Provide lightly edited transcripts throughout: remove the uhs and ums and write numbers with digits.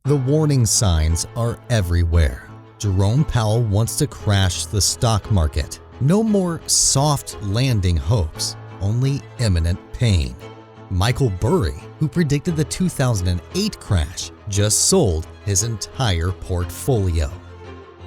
The warning signs are everywhere. Jerome Powell wants to crash the stock market. No more soft landing hopes, only imminent pain. Michael Burry, who predicted the 2008 crash, just sold his entire portfolio.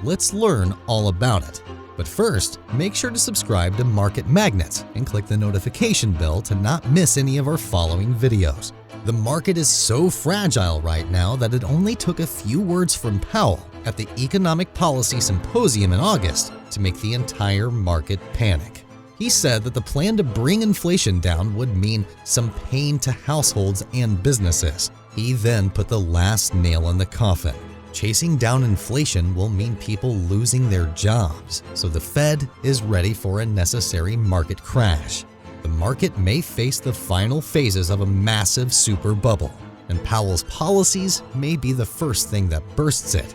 Let's learn all about it. But first, make sure to subscribe to Market Magnets and click the notification bell to not miss any of our following videos. The market is so fragile right now that it only took a few words from Powell at the Economic Policy Symposium in August to make the entire market panic. He said that the plan to bring inflation down would mean some pain to households and businesses. He then put the last nail in the coffin. Chasing down inflation will mean people losing their jobs, so the Fed is ready for a necessary market crash. The market may face the final phases of a massive super bubble, and Powell's policies may be the first thing that bursts it.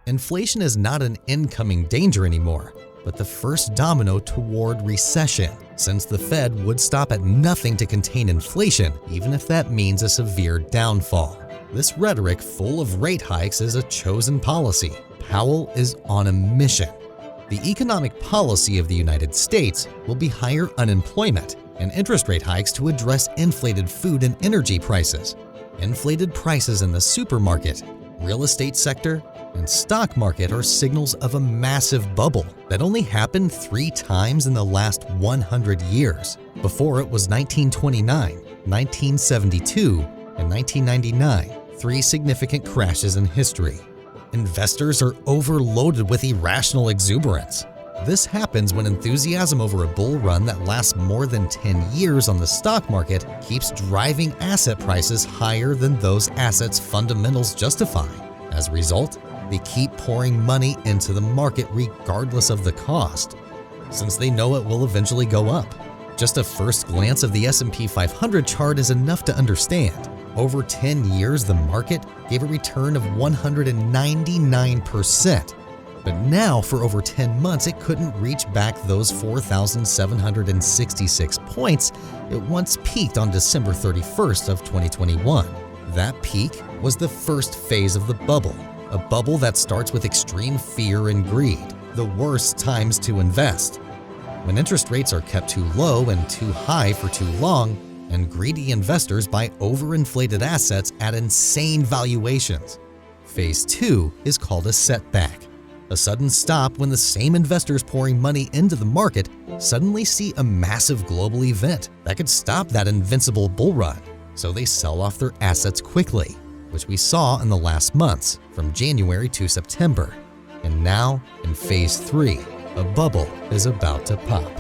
Inflation is not an incoming danger anymore, but the first domino toward recession, since the Fed would stop at nothing to contain inflation, even if that means a severe downfall. This rhetoric full of rate hikes is a chosen policy. Powell is on a mission. The economic policy of the United States will be higher unemployment and interest rate hikes to address inflated food and energy prices. Inflated prices in the supermarket, real estate sector, and stock market are signals of a massive bubble that only happened 3 times in the last 100 years. Before it was 1929, 1972, and 1999, 3 significant crashes in history. Investors are overloaded with irrational exuberance. This happens when enthusiasm over a bull run that lasts more than 10 years on the stock market keeps driving asset prices higher than those assets' fundamentals justify. As a result, they keep pouring money into the market regardless of the cost, since they know it will eventually go up. Just a first glance of the S&P 500 chart is enough to understand. Over 10 years, the market gave a return of 199%. But now, for over 10 months, it couldn't reach back those 4,766 points it once peaked on December 31st of 2021. That peak was the first phase of the bubble, a bubble that starts with extreme fear and greed, the worst times to invest. When interest rates are kept too low and too high for too long, and greedy investors buy overinflated assets at insane valuations. Phase 2 is called a setback, a sudden stop when the same investors pouring money into the market suddenly see a massive global event that could stop that invincible bull run, so they sell off their assets quickly, which we saw in the last months, from January to September. And now, in Phase 3, a bubble is about to pop.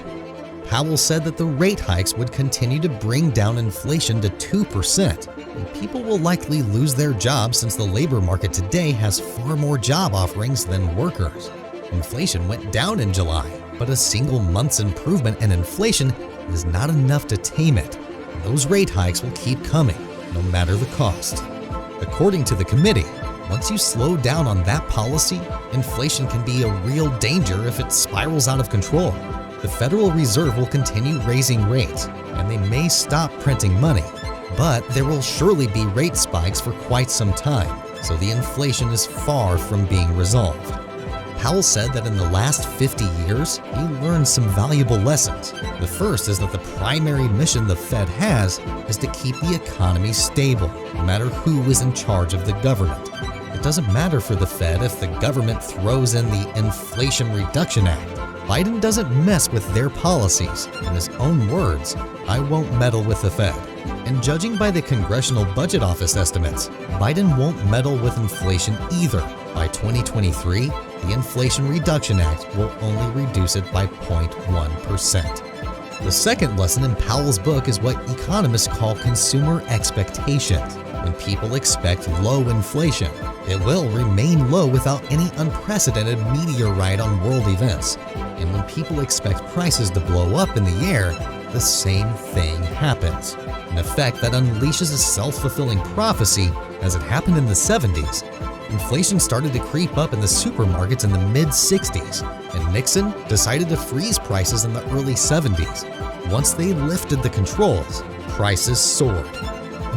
Powell said that the rate hikes would continue to bring down inflation to 2%, and people will likely lose their jobs since the labor market today has far more job offerings than workers. Inflation went down in July, but a single month's improvement in inflation is not enough to tame it. Those rate hikes will keep coming, no matter the cost. According to the committee, once you slow down on that policy, inflation can be a real danger if it spirals out of control. The Federal Reserve will continue raising rates, and they may stop printing money, but there will surely be rate spikes for quite some time, so the inflation is far from being resolved. Powell said that in the last 50 years, he learned some valuable lessons. The first is that the primary mission the Fed has is to keep the economy stable, no matter who is in charge of the government. It doesn't matter for the Fed if the government throws in the Inflation Reduction Act. Biden doesn't mess with their policies. In his own words, "I won't meddle with the Fed." And judging by the Congressional Budget Office estimates, Biden won't meddle with inflation either. By 2023, the Inflation Reduction Act will only reduce it by 0.1%. The second lesson in Powell's book is what economists call consumer expectations. When people expect low inflation, it will remain low without any unprecedented meteorite on world events. And when people expect prices to blow up in the air, the same thing happens. An effect that unleashes a self-fulfilling prophecy as it happened in the 70s. Inflation started to creep up in the supermarkets in the mid-60s, and Nixon decided to freeze prices in the early 70s. Once they lifted the controls, prices soared.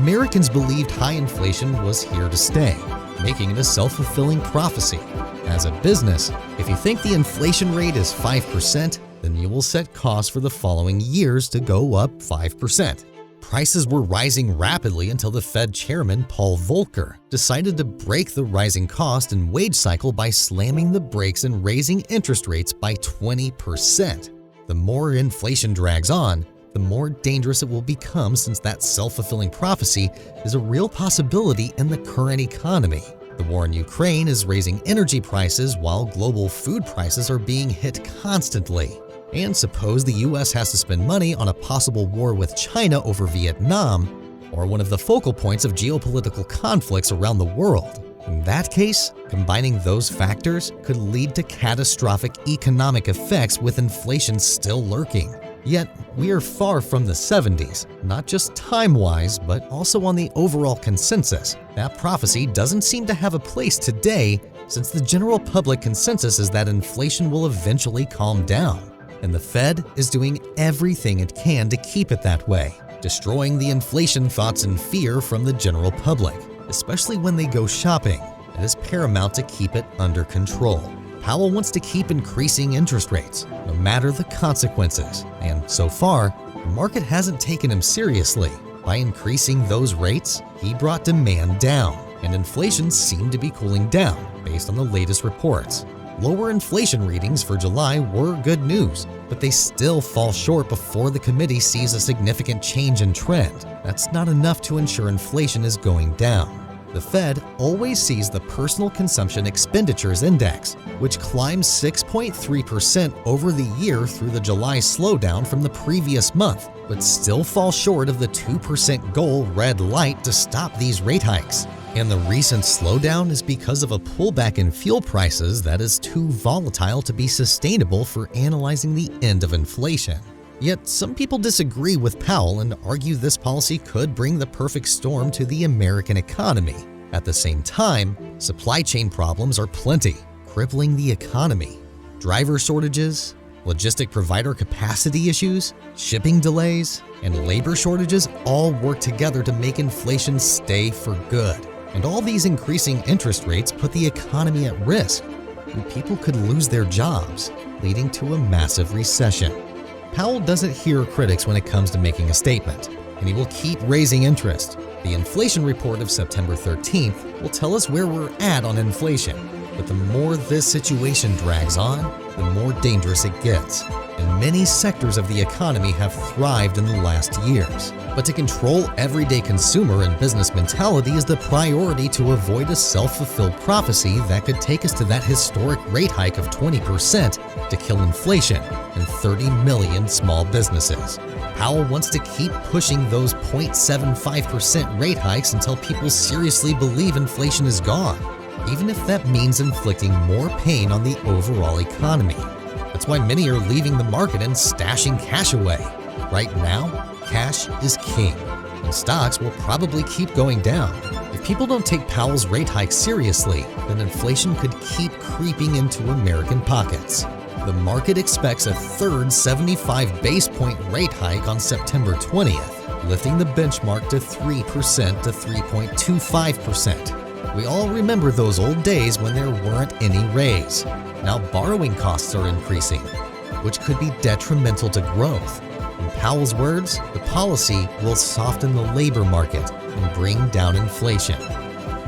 Americans believed high inflation was here to stay, making it a self-fulfilling prophecy. As a business, if you think the inflation rate is 5%, then you will set costs for the following years to go up 5%. Prices were rising rapidly until the Fed chairman, Paul Volcker, decided to break the rising cost and wage cycle by slamming the brakes and raising interest rates by 20%. The more inflation drags on, the more dangerous it will become, since that self-fulfilling prophecy is a real possibility in the current economy. The war in Ukraine is raising energy prices while global food prices are being hit constantly. And suppose the US has to spend money on a possible war with China over Vietnam, or one of the focal points of geopolitical conflicts around the world. In that case, combining those factors could lead to catastrophic economic effects with inflation still lurking. Yet, we are far from the 70s, not just time-wise, but also on the overall consensus. That prophecy doesn't seem to have a place today, since the general public consensus is that inflation will eventually calm down. And the Fed is doing everything it can to keep it that way, destroying the inflation thoughts and fear from the general public, especially when they go shopping. It is paramount to keep it under control. Powell wants to keep increasing interest rates, no matter the consequences, and so far, the market hasn't taken him seriously. By increasing those rates, he brought demand down, and inflation seemed to be cooling down based on the latest reports. Lower inflation readings for July were good news, but they still fall short before the committee sees a significant change in trend. That's not enough to ensure inflation is going down. The Fed always sees the Personal Consumption Expenditures Index, which climbs 6.3% over the year through the July slowdown from the previous month, but still falls short of the 2% goal red light to stop these rate hikes. And the recent slowdown is because of a pullback in fuel prices that is too volatile to be sustainable for analyzing the end of inflation. Yet some people disagree with Powell and argue this policy could bring the perfect storm to the American economy. At the same time, supply chain problems are plenty, crippling the economy. Driver shortages, logistic provider capacity issues, shipping delays, and labor shortages all work together to make inflation stay for good. And all these increasing interest rates put the economy at risk, and people could lose their jobs, leading to a massive recession. Powell doesn't hear critics when it comes to making a statement, and he will keep raising interest. The inflation report of September 13th will tell us where we're at on inflation, but the more this situation drags on, the more dangerous it gets. And many sectors of the economy have thrived in the last years. But to control everyday consumer and business mentality is the priority to avoid a self-fulfilled prophecy that could take us to that historic rate hike of 20% to kill inflation and 30 million small businesses. Powell wants to keep pushing those 0.75% rate hikes until people seriously believe inflation is gone, even if that means inflicting more pain on the overall economy. That's why many are leaving the market and stashing cash away. Right now, cash is king, and stocks will probably keep going down. If people don't take Powell's rate hike seriously, then inflation could keep creeping into American pockets. The market expects a third 75 base point rate hike on September 20th, lifting the benchmark to 3% to 3.25%. We all remember those old days when there weren't any raise. Now borrowing costs are increasing, which could be detrimental to growth. In Powell's words, the policy will soften the labor market and bring down inflation.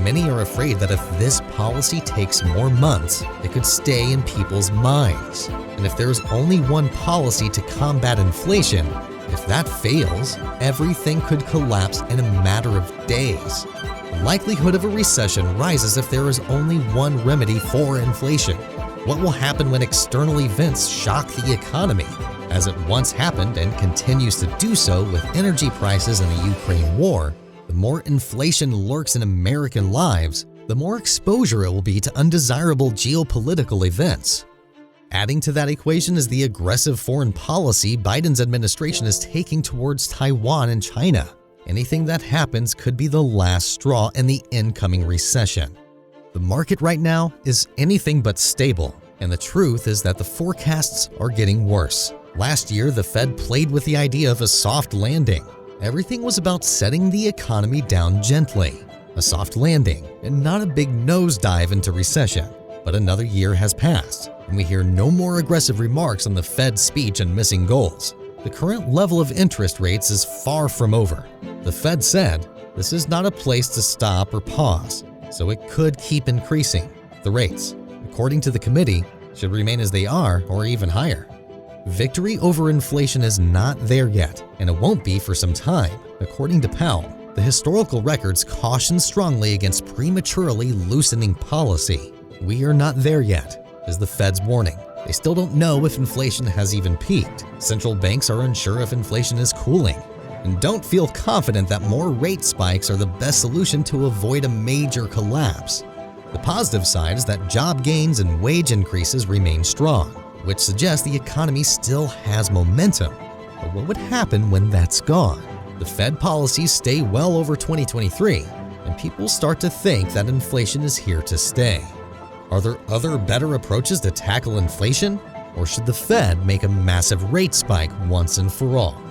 Many are afraid that if this policy takes more months, it could stay in people's minds. And if there's only one policy to combat inflation, if that fails, everything could collapse in a matter of days. The likelihood of a recession rises if there is only one remedy for inflation. What will happen when external events shock the economy, as it once happened and continues to do so with energy prices and the Ukraine war? The more inflation lurks in American lives, the more exposure it will be to undesirable geopolitical events. Adding to that equation is the aggressive foreign policy Biden's administration is taking towards Taiwan and China. Anything that happens could be the last straw in the incoming recession. The market right now is anything but stable, and the truth is that the forecasts are getting worse. Last year, the Fed played with the idea of a soft landing, Everything was about setting the economy down gently, a soft landing, and not a big nosedive into recession. But another year has passed, and we hear no more aggressive remarks on the Fed's speech and missing goals. The current level of interest rates is far from over. The Fed said this is not a place to stop or pause, so it could keep increasing. The rates, according to the committee, should remain as they are or even higher. Victory over inflation is not there yet, and it won't be for some time. According to Powell, the historical records caution strongly against prematurely loosening policy. We are not there yet, is the Fed's warning. They still don't know if inflation has even peaked. Central banks are unsure if inflation is cooling, and don't feel confident that more rate spikes are the best solution to avoid a major collapse. The positive side is that job gains and wage increases remain strong, which suggests the economy still has momentum. But what would happen when that's gone? The Fed policies stay well over 2023, and people start to think that inflation is here to stay. Are there other better approaches to tackle inflation? Or should the Fed make a massive rate spike once and for all?